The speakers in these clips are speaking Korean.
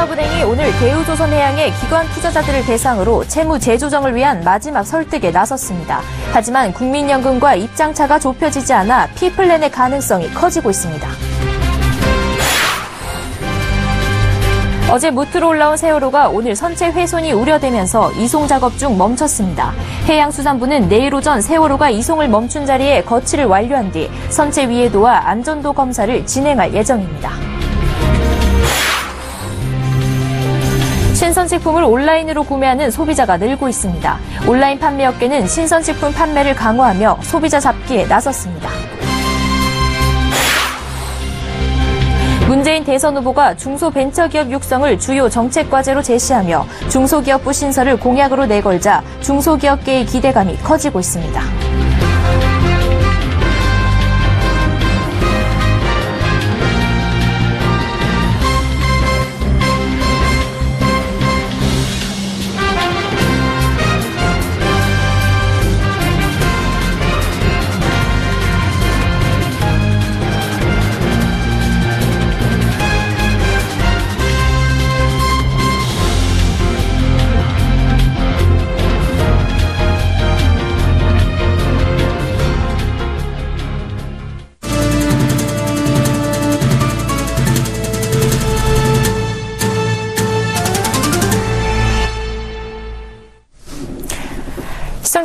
산업은행이 오늘 대우조선해양의 기관 투자자들을 대상으로 채무 재조정을 위한 마지막 설득에 나섰습니다. 하지만 국민연금과 입장차가 좁혀지지 않아 P플랜의 가능성이 커지고 있습니다. 어제 무트로 올라온 세월호가 오늘 선체 훼손이 우려되면서 이송 작업 중 멈췄습니다. 해양수산부는 내일 오전 세월호가 이송을 멈춘 자리에 거치를 완료한 뒤 선체 위해도와 안전도 검사를 진행할 예정입니다. 신선식품을 온라인으로 구매하는 소비자가 늘고 있습니다. 온라인 판매업계는 신선식품 판매를 강화하며 소비자 잡기에 나섰습니다. 문재인 대선 후보가 중소벤처기업 육성을 주요 정책과제로 제시하며 중소기업부 신설을 공약으로 내걸자 중소기업계의 기대감이 커지고 있습니다.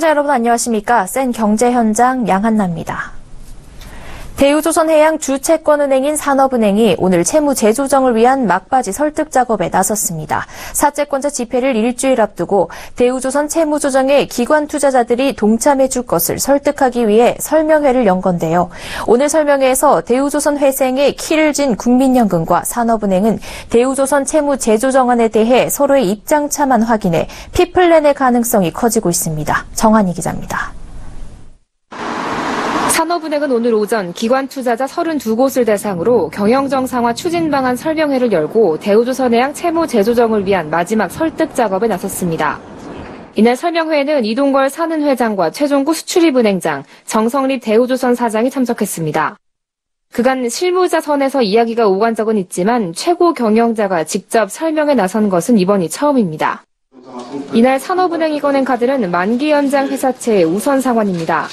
시청자 여러분 안녕하십니까? 센 경제 현장 양한나입니다. 대우조선해양 주채권은행인 산업은행이 오늘 채무 재조정을 위한 막바지 설득 작업에 나섰습니다. 사채권자 집회를 일주일 앞두고 대우조선 채무조정에 기관 투자자들이 동참해 줄 것을 설득하기 위해 설명회를 연 건데요. 오늘 설명회에서 대우조선 회생에 키를 진 국민연금과 산업은행은 대우조선 채무 재조정안에 대해 서로의 입장차만 확인해 P플랜의 가능성이 커지고 있습니다. 정한희 기자입니다. 산업은행은 오늘 오전 기관 투자자 32곳을 대상으로 경영정상화 추진 방안 설명회를 열고 대우조선해양 채무 재조정을 위한 마지막 설득 작업에 나섰습니다. 이날 설명회에는 이동걸 산은회장과 최종구 수출입은행장, 정성립 대우조선 사장이 참석했습니다. 그간 실무자 선에서 이야기가 오간 적은 있지만 최고 경영자가 직접 설명에 나선 것은 이번이 처음입니다. 이날 산업은행이 꺼낸 카드는 만기 연장 회사채의 우선 상환입니다.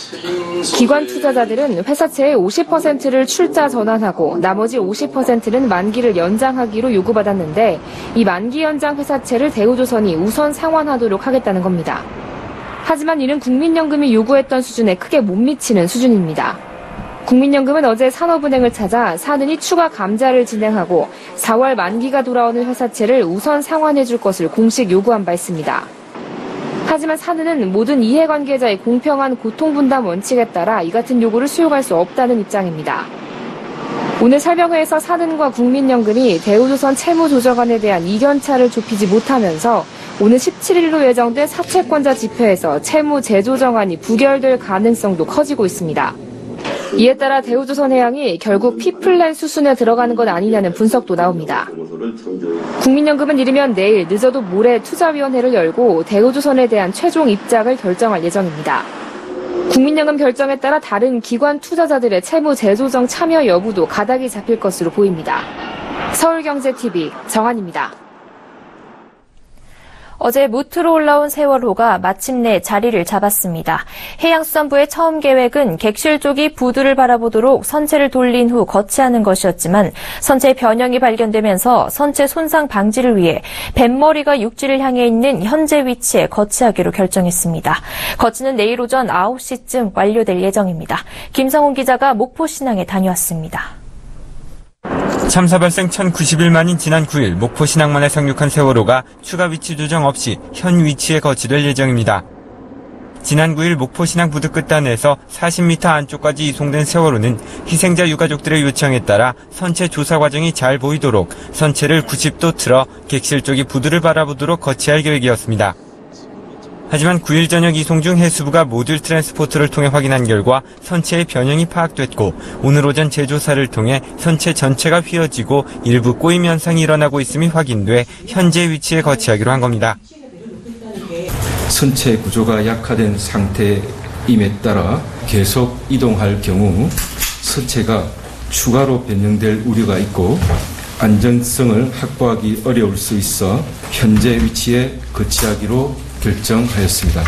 기관 투자자들은 회사채의 50%를 출자 전환하고 나머지 50%는 만기를 연장하기로 요구받았는데 이 만기 연장 회사채를 대우조선이 우선 상환하도록 하겠다는 겁니다. 하지만 이는 국민연금이 요구했던 수준에 크게 못 미치는 수준입니다. 국민연금은 어제 산업은행을 찾아 산은이 추가 감자를 진행하고 4월 만기가 돌아오는 회사채를 우선 상환해 줄 것을 공식 요구한 바 있습니다. 하지만 산은은 모든 이해관계자의 공평한 고통분담 원칙에 따라 이 같은 요구를 수용할 수 없다는 입장입니다. 오늘 설명회에서 산은과 국민연금이 대우조선 채무조정안에 대한 이견차를 좁히지 못하면서 오늘 17일로 예정된 사채권자 집회에서 채무 재조정안이 부결될 가능성도 커지고 있습니다. 이에 따라 대우조선해양이 결국 P플랜 수순에 들어가는 것 아니냐는 분석도 나옵니다. 국민연금은 이르면 내일 늦어도 모레 투자위원회를 열고 대우조선에 대한 최종 입장을 결정할 예정입니다. 국민연금 결정에 따라 다른 기관 투자자들의 채무 재조정 참여 여부도 가닥이 잡힐 것으로 보입니다. 서울경제TV 정한입니다. 어제 무트로 올라온 세월호가 마침내 자리를 잡았습니다. 해양수산부의 처음 계획은 객실 쪽이 부두를 바라보도록 선체를 돌린 후 거치하는 것이었지만 선체 변형이 발견되면서 선체 손상 방지를 위해 뱃머리가 육지를 향해 있는 현재 위치에 거치하기로 결정했습니다. 거치는 내일 오전 9시쯤 완료될 예정입니다. 김성훈 기자가 목포신항에 다녀왔습니다. 참사 발생 1091만인 지난 9일 목포 신항만에 상륙한 세월호가 추가 위치 조정 없이 현 위치에 거치될 예정입니다. 지난 9일 목포 신항 부두 끝단에서 40m 안쪽까지 이송된 세월호는 희생자 유가족들의 요청에 따라 선체 조사 과정이 잘 보이도록 선체를 90도 틀어 객실 쪽이 부두를 바라보도록 거치할 계획이었습니다. 하지만 9일 저녁 이송 중 해수부가 모듈 트랜스포터를 통해 확인한 결과 선체의 변형이 파악됐고 오늘 오전 재조사를 통해 선체 전체가 휘어지고 일부 꼬임 현상이 일어나고 있음이 확인돼 현재 위치에 거치하기로 한 겁니다. 선체 구조가 약화된 상태임에 따라 계속 이동할 경우 선체가 추가로 변형될 우려가 있고 안전성을 확보하기 어려울 수 있어 현재 위치에 거치하기로 결정하였습니다.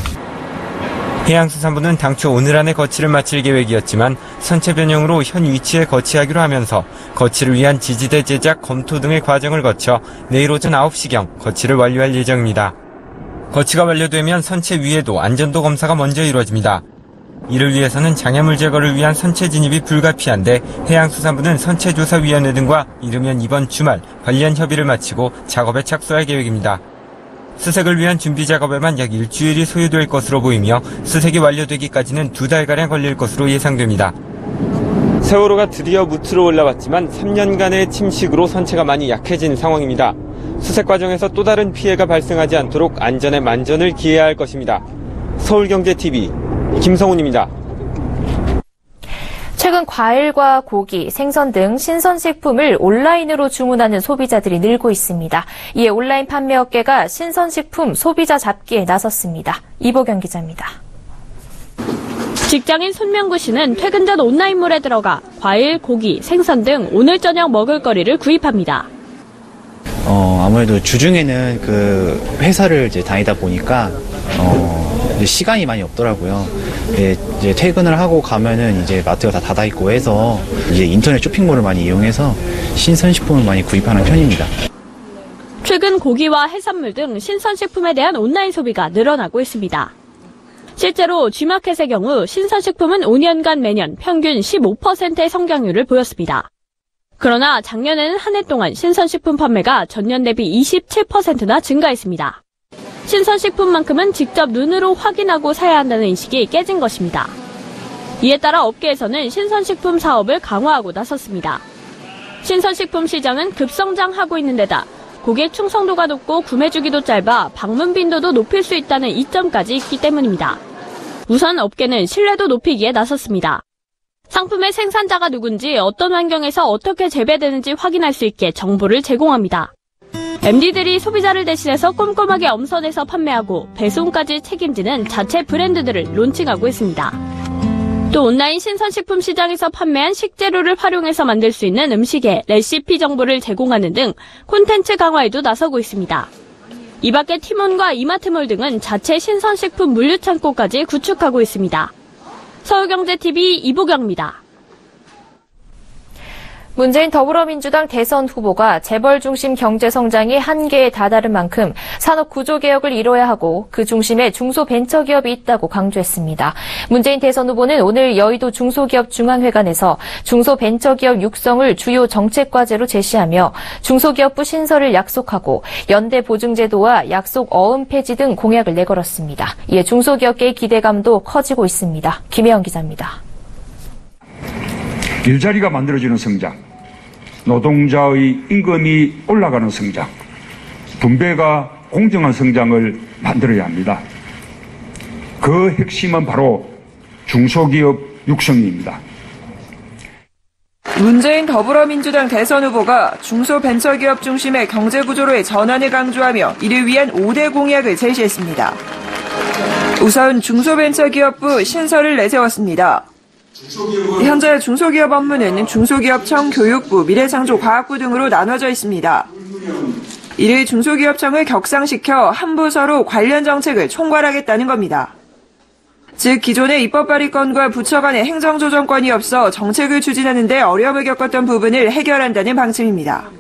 해양수산부는 당초 오늘 안에 거치를 마칠 계획이었지만 선체 변형으로 현 위치에 거치하기로 하면서 거치를 위한 지지대 제작, 검토 등의 과정을 거쳐 내일 오전 9시경 거치를 완료할 예정입니다. 거치가 완료되면 선체 위에도 안전도 검사가 먼저 이루어집니다. 이를 위해서는 장애물 제거를 위한 선체 진입이 불가피한데 해양수산부는 선체조사위원회 등과 이르면 이번 주말 관련 협의를 마치고 작업에 착수할 계획입니다. 수색을 위한 준비 작업에만 약 일주일이 소요될 것으로 보이며 수색이 완료되기까지는 2달가량 걸릴 것으로 예상됩니다. 세월호가 드디어 무트로 올라왔지만 3년간의 침식으로 선체가 많이 약해진 상황입니다. 수색 과정에서 또 다른 피해가 발생하지 않도록 안전에 만전을 기해야 할 것입니다. 서울경제TV 김성훈입니다. 최근 과일과 고기, 생선 등 신선식품을 온라인으로 주문하는 소비자들이 늘고 있습니다. 이에 온라인 판매업계가 신선식품 소비자 잡기에 나섰습니다. 이보경 기자입니다. 직장인 손명구 씨는 퇴근 전 온라인몰에 들어가 과일, 고기, 생선 등 오늘 저녁 먹을 거리를 구입합니다. 아무래도 주중에는 그 회사를 이제 다니다 보니까 이제 시간이 많이 없더라고요. 이제 퇴근을 하고 가면은 이제 마트가 다 닫아 있고 해서 이제 인터넷 쇼핑몰을 많이 이용해서 신선식품을 많이 구입하는 편입니다. 최근 고기와 해산물 등 신선식품에 대한 온라인 소비가 늘어나고 있습니다. 실제로 G마켓의 경우 신선식품은 5년간 매년 평균 15%의 성장률을 보였습니다. 그러나 작년에는 한 해 동안 신선식품 판매가 전년 대비 27%나 증가했습니다. 신선식품만큼은 직접 눈으로 확인하고 사야 한다는 인식이 깨진 것입니다. 이에 따라 업계에서는 신선식품 사업을 강화하고 나섰습니다. 신선식품 시장은 급성장하고 있는 데다 고객 충성도가 높고 구매 주기도 짧아 방문 빈도도 높일 수 있다는 이점까지 있기 때문입니다. 우선 업계는 신뢰도 높이기에 나섰습니다. 상품의 생산자가 누군지 어떤 환경에서 어떻게 재배되는지 확인할 수 있게 정보를 제공합니다. MD들이 소비자를 대신해서 꼼꼼하게 엄선해서 판매하고 배송까지 책임지는 자체 브랜드들을 론칭하고 있습니다. 또 온라인 신선식품 시장에서 판매한 식재료를 활용해서 만들 수 있는 음식의 레시피 정보를 제공하는 등 콘텐츠 강화에도 나서고 있습니다. 이 밖에 티몬과 이마트몰 등은 자체 신선식품 물류창고까지 구축하고 있습니다. 서울경제TV 이보경입니다. 문재인 더불어민주당 대선 후보가 재벌 중심 경제 성장이 한계에 다다른 만큼 산업 구조 개혁을 이뤄야 하고 그 중심에 중소벤처기업이 있다고 강조했습니다. 문재인 대선 후보는 오늘 여의도 중소기업 중앙회관에서 중소벤처기업 육성을 주요 정책 과제로 제시하며 중소기업부 신설을 약속하고 연대 보증제도와 약속 어음 폐지 등 공약을 내걸었습니다. 이에 중소기업계의 기대감도 커지고 있습니다. 김혜영 기자입니다. 일자리가 만들어지는 성장, 노동자의 임금이 올라가는 성장, 분배가 공정한 성장을 만들어야 합니다. 그 핵심은 바로 중소기업 육성입니다. 문재인 더불어민주당 대선 후보가 중소벤처기업 중심의 경제구조로의 전환을 강조하며 이를 위한 5대 공약을 제시했습니다. 우선 중소벤처기업부 신설을 내세웠습니다. 현재 중소기업 업무는 중소기업청, 교육부, 미래창조과학부 등으로 나눠져 있습니다. 이를 중소기업청을 격상시켜 한 부서로 관련 정책을 총괄하겠다는 겁니다. 즉 기존의 입법 발의권과 부처 간의 행정조정권이 없어 정책을 추진하는 데 어려움을 겪었던 부분을 해결한다는 방침입니다.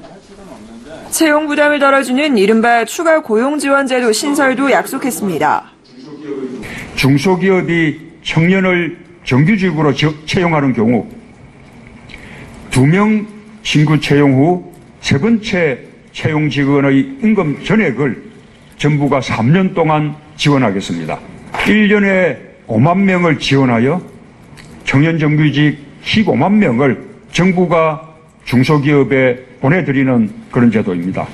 채용 부담을 덜어주는 이른바 추가 고용지원제도 신설도 약속했습니다. 중소기업이 청년을 정규직으로 채용하는 경우 2명 신규 채용 후 세 번째 채용 직원의 임금 전액을 정부가 3년 동안 지원하겠습니다. 1년에 5만 명을 지원하여 청년 정규직 15만 명을 정부가 중소기업에 보내드리는 그런 제도입니다.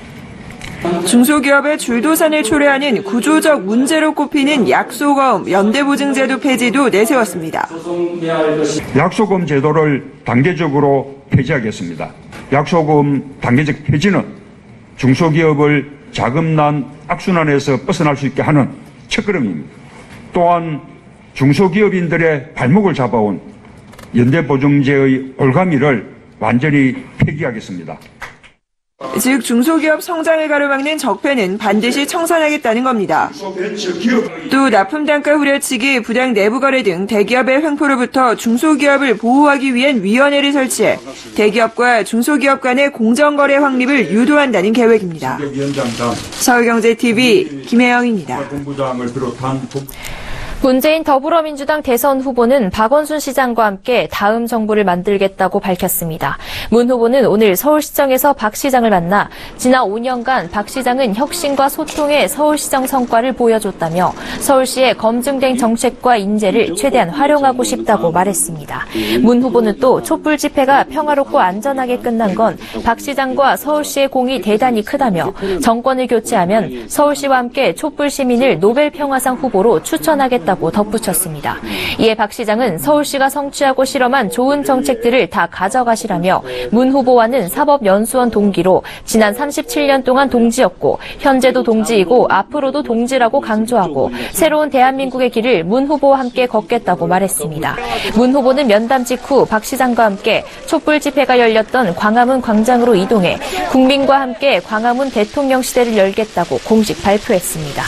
중소기업의 줄도산을 초래하는 구조적 문제로 꼽히는 약속어음 연대보증제도 폐지도 내세웠습니다. 약속어음 제도를 단계적으로 폐지하겠습니다. 약속어음 단계적 폐지는 중소기업을 자금난 악순환에서 벗어날 수 있게 하는 첫걸음입니다. 또한 중소기업인들의 발목을 잡아온 연대보증제의 올가미를 완전히 폐기하겠습니다. 즉 중소기업 성장을 가로막는 적폐는 반드시 청산하겠다는 겁니다. 또 납품단가 후려치기, 부당 내부거래 등 대기업의 횡포로부터 중소기업을 보호하기 위한 위원회를 설치해 대기업과 중소기업 간의 공정거래 확립을 유도한다는 계획입니다. 서울경제TV 김혜영입니다. 문재인 더불어민주당 대선 후보는 박원순 시장과 함께 다음 정부를 만들겠다고 밝혔습니다. 문 후보는 오늘 서울시청에서 박 시장을 만나 지난 5년간 박 시장은 혁신과 소통의 서울시정 성과를 보여줬다며 서울시의 검증된 정책과 인재를 최대한 활용하고 싶다고 말했습니다. 문 후보는 또 촛불 집회가 평화롭고 안전하게 끝난 건 박 시장과 서울시의 공이 대단히 크다며 정권을 교체하면 서울시와 함께 촛불 시민을 노벨 평화상 후보로 추천하겠다고 덧붙였습니다. 이에 박 시장은 서울시가 성취하고 실험한 좋은 정책들을 다 가져가시라며 문 후보와는 사법연수원 동기로 지난 37년 동안 동지였고 현재도 동지이고 앞으로도 동지라고 강조하고 새로운 대한민국의 길을 문 후보와 함께 걷겠다고 말했습니다. 문 후보는 면담 직후 박 시장과 함께 촛불 집회가 열렸던 광화문 광장으로 이동해 국민과 함께 광화문 대통령 시대를 열겠다고 공식 발표했습니다.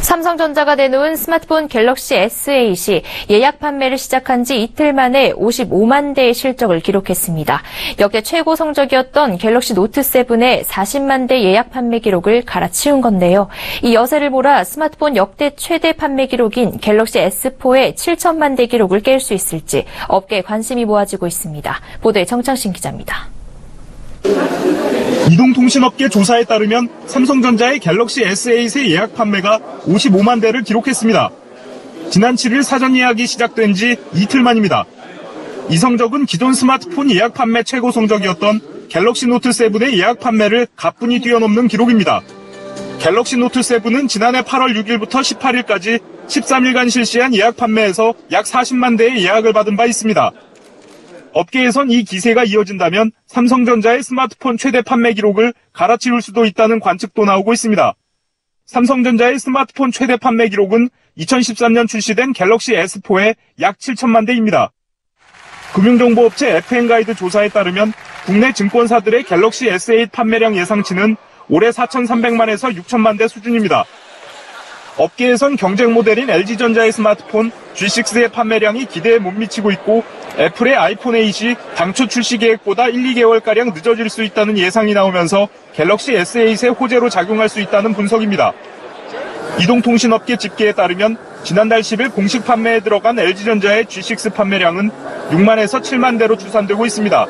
삼성전자가 내놓은 스마트폰 갤럭시 S8이 예약 판매를 시작한 지 이틀 만에 55만 대의 실적을 기록했습니다. 역대 최고 성적이었던 갤럭시 노트7의 40만 대 예약 판매 기록을 갈아치운 건데요. 이 여세를 몰아 스마트폰 역대 최대 판매 기록인 갤럭시 S4의 7천만 대 기록을 깰 수 있을지 업계에 관심이 모아지고 있습니다. 보도에 정창신 기자입니다. 이동통신업계 조사에 따르면 삼성전자의 갤럭시 S8의 예약 판매가 55만 대를 기록했습니다. 지난 7일 사전 예약이 시작된 지 이틀 만입니다. 이 성적은 기존 스마트폰 예약 판매 최고 성적이었던 갤럭시 노트7의 예약 판매를 가뿐히 뛰어넘는 기록입니다. 갤럭시 노트7은 지난해 8월 6일부터 18일까지 13일간 실시한 예약 판매에서 약 40만 대의 예약을 받은 바 있습니다. 업계에선 이 기세가 이어진다면 삼성전자의 스마트폰 최대 판매 기록을 갈아치울 수도 있다는 관측도 나오고 있습니다. 삼성전자의 스마트폰 최대 판매 기록은 2013년 출시된 갤럭시 S4의 약 7천만 대입니다. 금융정보업체 FN가이드 조사에 따르면 국내 증권사들의 갤럭시 S8 판매량 예상치는 올해 4,300만에서 6천만 대 수준입니다. 업계에선 경쟁 모델인 LG전자의 스마트폰 G6의 판매량이 기대에 못 미치고 있고 애플의 아이폰 8이 당초 출시 계획보다 1, 2개월가량 늦어질 수 있다는 예상이 나오면서 갤럭시 S8의 호재로 작용할 수 있다는 분석입니다. 이동통신업계 집계에 따르면 지난달 10일 공식 판매에 들어간 LG전자의 G6 판매량은 6만에서 7만 대로 추산되고 있습니다.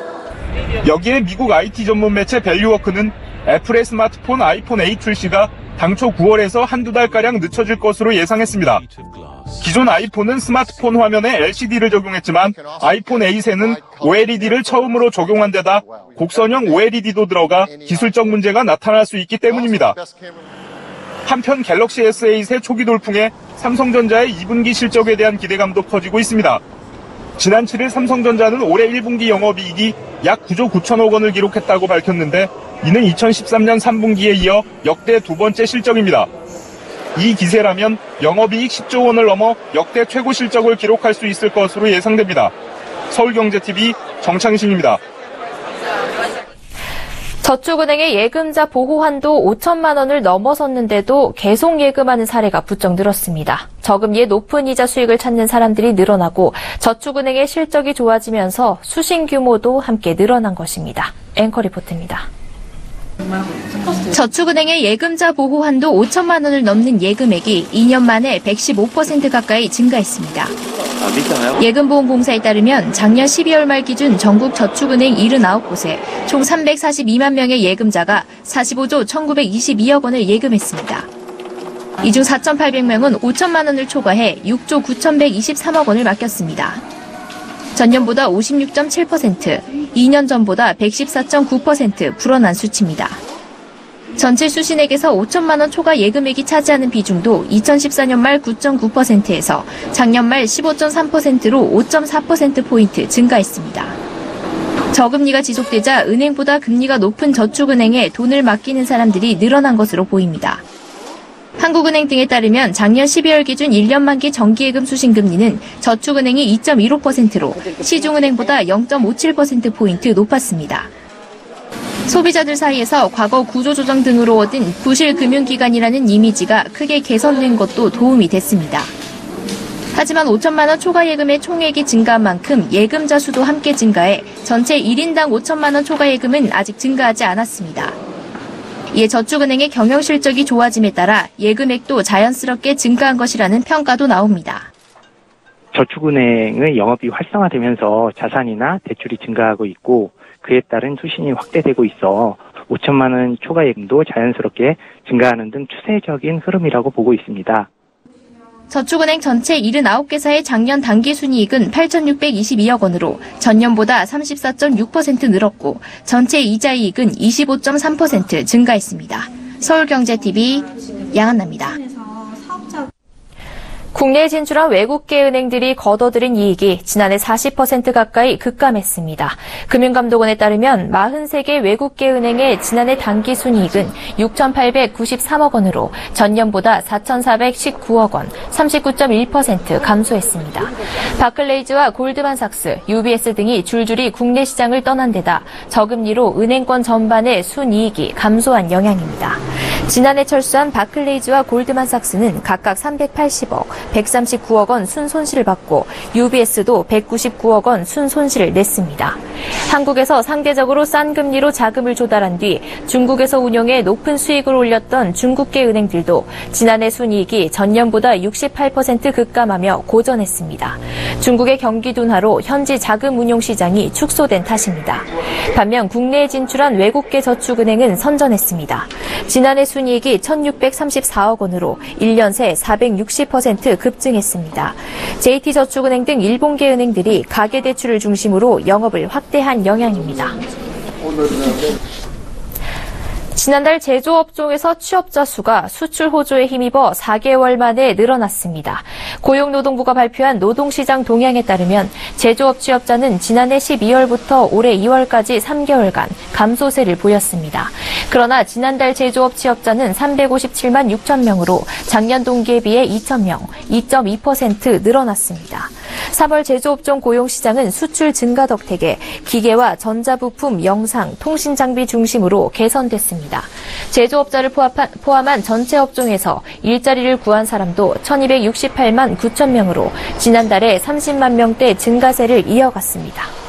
여기에 미국 IT 전문 매체 밸류워크는 애플의 스마트폰 아이폰 8 출시가 당초 9월에서 한두 달가량 늦춰질 것으로 예상했습니다. 기존 아이폰은 스마트폰 화면에 LCD를 적용했지만 아이폰 8에는 OLED를 처음으로 적용한 데다 곡선형 OLED도 들어가 기술적 문제가 나타날 수 있기 때문입니다. 한편 갤럭시 S8의 초기 돌풍에 삼성전자의 2분기 실적에 대한 기대감도 커지고 있습니다. 지난 7일 삼성전자는 올해 1분기 영업이익이 약 9조 9천억 원을 기록했다고 밝혔는데 이는 2013년 3분기에 이어 역대 두 번째 실적입니다. 이 기세라면 영업이익 10조 원을 넘어 역대 최고 실적을 기록할 수 있을 것으로 예상됩니다. 서울경제TV 정창신입니다. 저축은행의 예금자 보호 한도 5천만 원을 넘어섰는데도 계속 예금하는 사례가 부쩍 늘었습니다. 저금리의 높은 이자 수익을 찾는 사람들이 늘어나고 저축은행의 실적이 좋아지면서 수신 규모도 함께 늘어난 것입니다. 앵커 리포트입니다. 저축은행의 예금자 보호 한도 5천만 원을 넘는 예금액이 2년 만에 115% 가까이 증가했습니다. 예금보험공사에 따르면 작년 12월 말 기준 전국 저축은행 79곳에 총 342만 명의 예금자가 45조 1922억 원을 예금했습니다. 이 중 4,800명은 5천만 원을 초과해 6조 9,123억 원을 맡겼습니다. 전년보다 56.7%, 2년 전보다 114.9% 불어난 수치입니다. 전체 수신액에서 5천만 원 초과 예금액이 차지하는 비중도 2014년 말 9.9%에서 작년 말 15.3%로 5.4%포인트 증가했습니다. 저금리가 지속되자 은행보다 금리가 높은 저축은행에 돈을 맡기는 사람들이 늘어난 것으로 보입니다. 한국은행 등에 따르면 작년 12월 기준 1년 만기 정기예금 수신금리는 저축은행이 2.15%로 시중은행보다 0.57%포인트 높았습니다. 소비자들 사이에서 과거 구조조정 등으로 얻은 부실 금융기관이라는 이미지가 크게 개선된 것도 도움이 됐습니다. 하지만 5천만 원 초과 예금의 총액이 증가한 만큼 예금자 수도 함께 증가해 전체 1인당 5천만 원 초과 예금은 아직 증가하지 않았습니다. 이에 저축은행의 경영 실적이 좋아짐에 따라 예금액도 자연스럽게 증가한 것이라는 평가도 나옵니다. 저축은행의 영업이 활성화되면서 자산이나 대출이 증가하고 있고 그에 따른 수신이 확대되고 있어 5천만 원 초과 예금도 자연스럽게 증가하는 등 추세적인 흐름이라고 보고 있습니다. 저축은행 전체 79개사의 작년 당기순이익은 8,622억 원으로 전년보다 34.6% 늘었고 전체 이자이익은 25.3% 증가했습니다. 서울경제TV 양한나입니다. 국내에 진출한 외국계 은행들이 거둬들인 이익이 지난해 40% 가까이 급감했습니다. 금융감독원에 따르면 43개 외국계 은행의 지난해 당기순이익은 6,893억 원으로 전년보다 4,419억 원, 39.1% 감소했습니다. 바클레이즈와 골드만삭스, UBS 등이 줄줄이 국내 시장을 떠난 데다 저금리로 은행권 전반의 순이익이 감소한 영향입니다. 지난해 철수한 바클레이즈와 골드만삭스는 각각 380억, 139억 원 순손실을 받고 UBS도 199억 원 순손실을 냈습니다. 한국에서 상대적으로 싼 금리로 자금을 조달한 뒤 중국에서 운용해 높은 수익을 올렸던 중국계 은행들도 지난해 순이익이 전년보다 68% 급감하며 고전했습니다. 중국의 경기 둔화로 현지 자금 운용 시장이 축소된 탓입니다. 반면 국내에 진출한 외국계 저축은행은 선전했습니다. 지난해 순이익이 1,634억 원으로 1년 새 460% 급증했습니다. JT저축은행 등 일본계 은행들이 가계대출을 중심으로 영업을 확대한 영향입니다. 지난달 제조업종에서 취업자 수가 수출 호조에 힘입어 4개월 만에 늘어났습니다. 고용노동부가 발표한 노동시장 동향에 따르면 제조업 취업자는 지난해 12월부터 올해 2월까지 3개월간 감소세를 보였습니다. 그러나 지난달 제조업 취업자는 357만 6천 명으로 작년 동기에 비해 2천 명, 2.2% 늘어났습니다. 3월 제조업종 고용시장은 수출 증가 덕택에 기계와 전자부품, 영상, 통신장비 중심으로 개선됐습니다. 제조업자를 포함한 전체 업종에서 일자리를 구한 사람도 1268만 9천 명으로 지난달에 30만 명대 증가세를 이어갔습니다.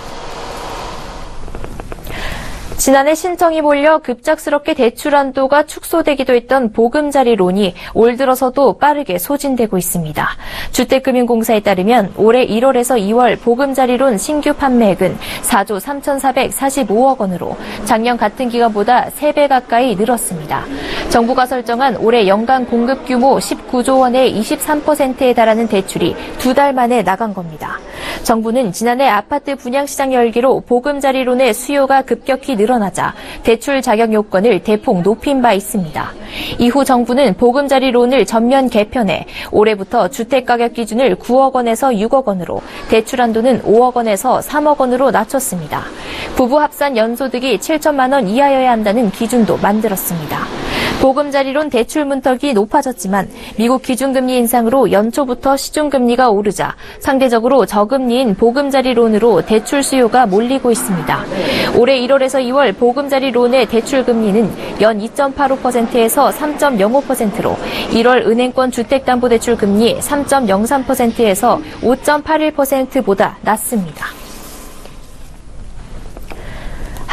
지난해 신청이 몰려 급작스럽게 대출 한도가 축소되기도 했던 보금자리론이 올 들어서도 빠르게 소진되고 있습니다. 주택금융공사에 따르면 올해 1월에서 2월 보금자리론 신규 판매액은 4조 3,445억 원으로 작년 같은 기간보다 3배 가까이 늘었습니다. 정부가 설정한 올해 연간 공급 규모 19조 원의 23%에 달하는 대출이 2달 만에 나간 겁니다. 정부는 지난해 아파트 분양시장 열기로 보금자리론의 수요가 급격히 늘어나자 대출 자격 요건을 대폭 높인 바 있습니다. 이후 정부는 보금자리론을 전면 개편해 올해부터 주택가격 기준을 9억 원에서 6억 원으로 대출 한도는 5억 원에서 3억 원으로 낮췄습니다. 부부 합산 연소득이 7천만 원 이하여야 한다는 기준도 만들었습니다. 보금자리론 대출 문턱이 높아졌지만 미국 기준금리 인상으로 연초부터 시중금리가 오르자 상대적으로 저금리인 보금자리론으로 대출 수요가 몰리고 있습니다. 올해 1월에서 2월 보금자리론의 대출금리는 연 2.85%에서 3.05%로 1월 은행권 주택담보대출 금리 3.03%에서 5.81%보다 낮습니다.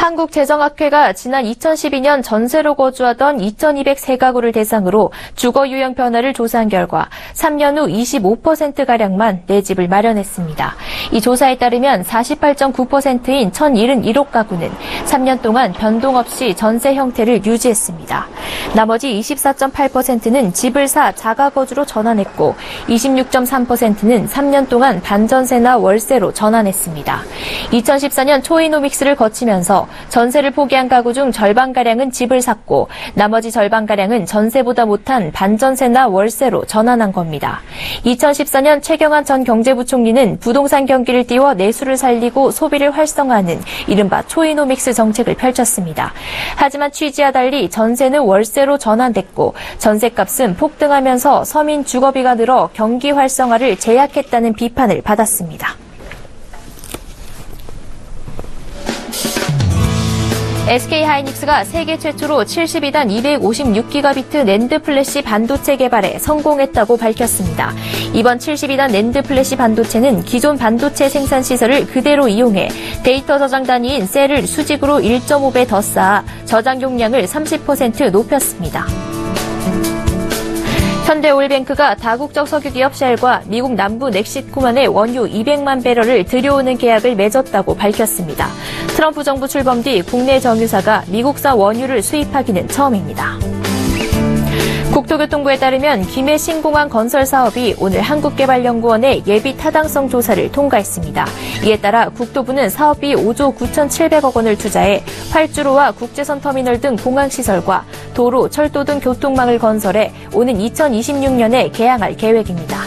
한국재정학회가 지난 2012년 전세로 거주하던 2,203가구를 대상으로 주거 유형 변화를 조사한 결과 3년 후 25%가량만 내 집을 마련했습니다. 이 조사에 따르면 48.9%인 1,077가구는 3년 동안 변동 없이 전세 형태를 유지했습니다. 나머지 24.8%는 집을 사 자가거주로 전환했고 26.3%는 3년 동안 반전세나 월세로 전환했습니다. 2014년 초이노믹스를 거치면서 전세를 포기한 가구 중 절반가량은 집을 샀고 나머지 절반가량은 전세보다 못한 반전세나 월세로 전환한 겁니다. 2014년 최경환 전 경제부총리는 부동산 경기를 띄워 내수를 살리고 소비를 활성화하는 이른바 초이노믹스 정책을 펼쳤습니다. 하지만 취지와 달리 전세는 월세로 전환됐고 전세값은 폭등하면서 서민 주거비가 늘어 경기 활성화를 제약했다는 비판을 받았습니다. SK하이닉스가 세계 최초로 72단 256기가비트 낸드 플래시 반도체 개발에 성공했다고 밝혔습니다. 이번 72단 낸드 플래시 반도체는 기존 반도체 생산 시설을 그대로 이용해 데이터 저장 단위인 셀을 수직으로 1.5배 더 쌓아 저장 용량을 30% 높였습니다. 현대오일뱅크가 다국적 석유기업 쉘과 미국 남부 넥시코만의 원유 200만 배럴을 들여오는 계약을 맺었다고 밝혔습니다. 트럼프 정부 출범 뒤 국내 정유사가 미국산 원유를 수입하기는 처음입니다. 국토교통부에 따르면 김해 신공항 건설 사업이 오늘 한국개발연구원의 예비 타당성 조사를 통과했습니다. 이에 따라 국토부는 사업비 5조 9,700억 원을 투자해 활주로와 국제선 터미널 등 공항시설과 도로, 철도 등 교통망을 건설해 오는 2026년에 개항할 계획입니다.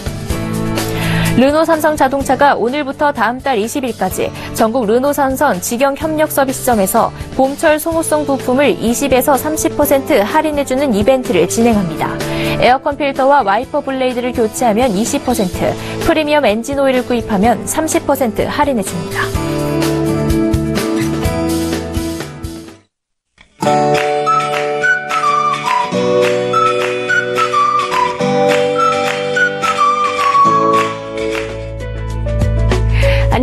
르노 삼성 자동차가 오늘부터 다음 달 20일까지 전국 르노 삼성 직영 협력 서비스점에서 봄철 소모성 부품을 20에서 30% 할인해주는 이벤트를 진행합니다. 에어컨 필터와 와이퍼 블레이드를 교체하면 20%, 프리미엄 엔진 오일을 구입하면 30% 할인해줍니다.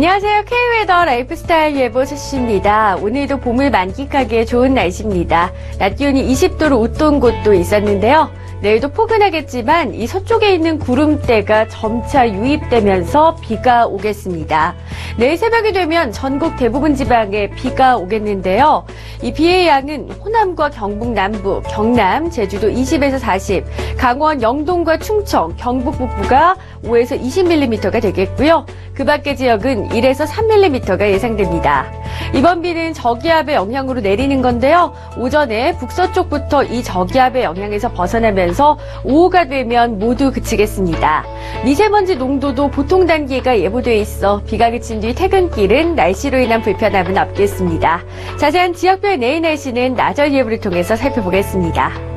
안녕하세요. K웨더 라이프스타일 예보 소식입니다. 오늘도 봄을 만끽하기에 좋은 날씨입니다. 낮 기온이 20도로 웃돈 곳도 있었는데요. 내일도 포근하겠지만 이 서쪽에 있는 구름대가 점차 유입되면서 비가 오겠습니다. 내일 새벽이 되면 전국 대부분 지방에 비가 오겠는데요. 이 비의 양은 호남과 경북 남부, 경남, 제주도 20에서 40, 강원 영동과 충청, 경북 북부가 5에서 20mm가 되겠고요. 그 밖의 지역은 1에서 3mm가 예상됩니다. 이번 비는 저기압의 영향으로 내리는 건데요. 오전에 북서쪽부터 이 저기압의 영향에서 벗어나면서 오후가 되면 모두 그치겠습니다. 미세먼지 농도도 보통 단계가 예보돼 있어 비가 그친 뒤 퇴근길은 날씨로 인한 불편함은 없겠습니다. 자세한 지역별 내일 날씨는 나절 예보를 통해서 살펴보겠습니다.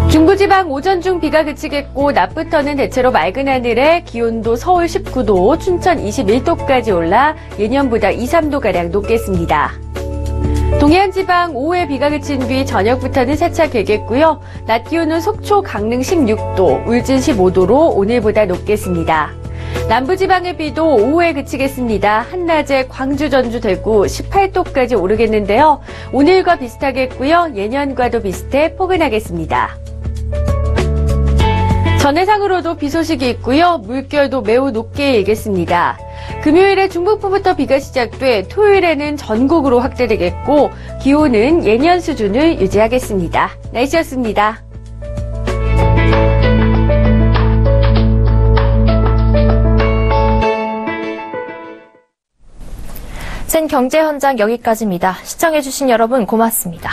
중부지방 오전 중 비가 그치겠고 낮부터는 대체로 맑은 하늘에 기온도 서울 19도, 춘천 21도까지 올라 예년보다 2, 3도가량 높겠습니다. 동해안 지방 오후에 비가 그친 뒤 저녁부터는 세차 개겠고요. 낮 기온은 속초, 강릉 16도, 울진 15도로 오늘보다 높겠습니다. 남부지방의 비도 오후에 그치겠습니다. 한낮에 광주, 전주, 대구 18도까지 오르겠는데요. 오늘과 비슷하겠고요. 예년과도 비슷해 포근하겠습니다. 전해상으로도 비 소식이 있고요. 물결도 매우 높게 일겠습니다. 금요일에 중북부부터 비가 시작돼 토요일에는 전국으로 확대되겠고 기온은 예년 수준을 유지하겠습니다. 날씨였습니다. 센 경제 현장 여기까지입니다. 시청해주신 여러분 고맙습니다.